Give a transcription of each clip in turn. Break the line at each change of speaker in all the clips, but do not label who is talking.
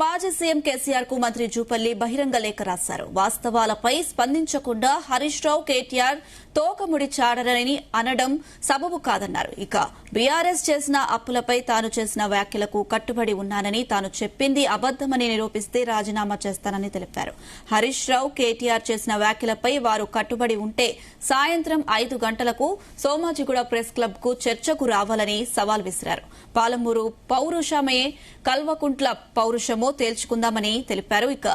మాజీ సీఎం కేసీఆర్ కు మంత్రి జూపల్లి బహిరంగ లేఖ రాశారు. వాస్తవాలపై స్పందించకుండా హరీష్ రావు కేటీఆర్ తోకముడి చాడరని అనడం సబబు కాదన్నారు. ఇక బీఆర్ఎస్ చేసిన అప్పులపై తాను చేసిన వ్యాఖ్యలకు కట్టుబడి ఉన్నానని, తాను చెప్పింది అబద్దమని నిరూపిస్తే రాజీనామా చేస్తానని తెలిపారు. హరీష్ రావు కేటీఆర్ చేసిన వ్యాఖ్యలపై వారు కట్టుబడి ఉంటే సాయంత్రం 5 గంటలకు సోమాజిగూడ ప్రెస్ క్లబ్ కు చర్చకు రావాలని సవాల్ విసిరారు. పాలమూరు పౌరుషమే కల్వకుంట్ల పౌరుషమో తేల్చుకుందామని తెలిపారు. ఇక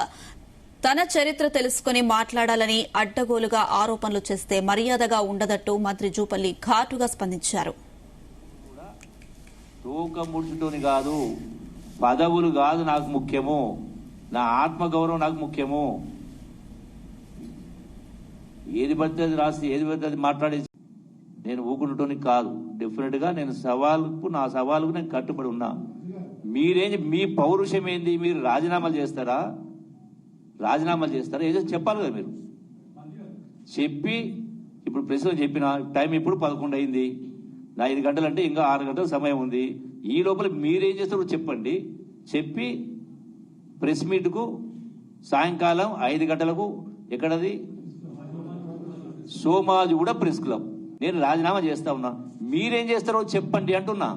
తన చరిత్ర తెలుసుకుని మాట్లాడాలని అడ్డగోలుగా ఆరోపణలు చేస్తే మర్యాదగా ఉండదట్టు మంత్రి జూపల్లి ఘాటుగా స్పందించారు.
తూకముడుచుటోని కాదు, పదవులు కాదు నాకు ముఖ్యము, నా ఆత్మగౌరవం నాకు ముఖ్యము. ఏది పడితే అది రాసి ఏది పడితే అది మాట్లాడేసి నేను ఊకుండటోనికి కాదు. డెఫినెట్ గా నేను నా సవాలుకు నేను కట్టుబడి ఉన్నా. మీ పౌరుషం ఏంది? మీరు రాజీనామాలు చేస్తారా ఏదో చెప్పాలి కదా. మీరు చెప్పి ఇప్పుడు ప్రశ్న చెప్పిన టైం ఇప్పుడు 11 అయింది, 5 గంటలు అంటే ఇంకా 6 గంటల సమయం ఉంది. ఈ లోపల మీరేం చేస్తారో చెప్పండి. చెప్పి ప్రెస్ మీట్కు సాయంకాలం 5 గంటలకు ఎక్కడది సోమాజిగూడ ప్రెస్ క్లబ్ నేను రాజీనామా చేస్తా ఉన్నా. మీరేం చేస్తారో చెప్పండి అంటున్నా,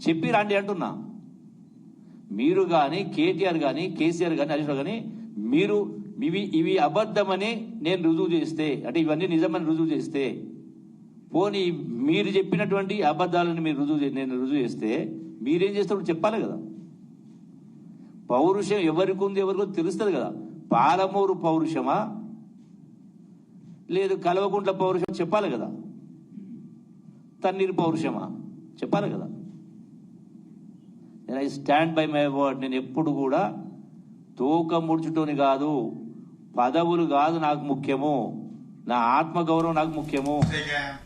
చెప్పి రాండి అంటున్నా. మీరు కానీ కేటీఆర్ కానీ కేసీఆర్ కానీ హరీష్ రావు కానీ మీరు ఇవి అబద్ధమని నేను రుజువు చేస్తే, అంటే ఇవన్నీ నిజమని రుజువు చేస్తే, పోనీ మీరు చెప్పినటువంటి అబద్ధాలను నేను రుజువు చేస్తే మీరేం చేస్తారో చెప్పాలి కదా. పౌరుషం ఎవరికి ఉంది ఎవరికో తెలుస్తుంది కదా. పాలమూరు పౌరుషమా లేదు కల్వకుంట్ల పౌరుషం చెప్పాలి కదా. తన్నీరు పౌరుషమా చెప్పాలి కదా. I stand by my word. నేను ఎప్పుడు కూడా తోక ముడుచుటోని కాదు, పదవులు కాదు నాకు ముఖ్యము, నా ఆత్మగౌరవం నాకు ముఖ్యము.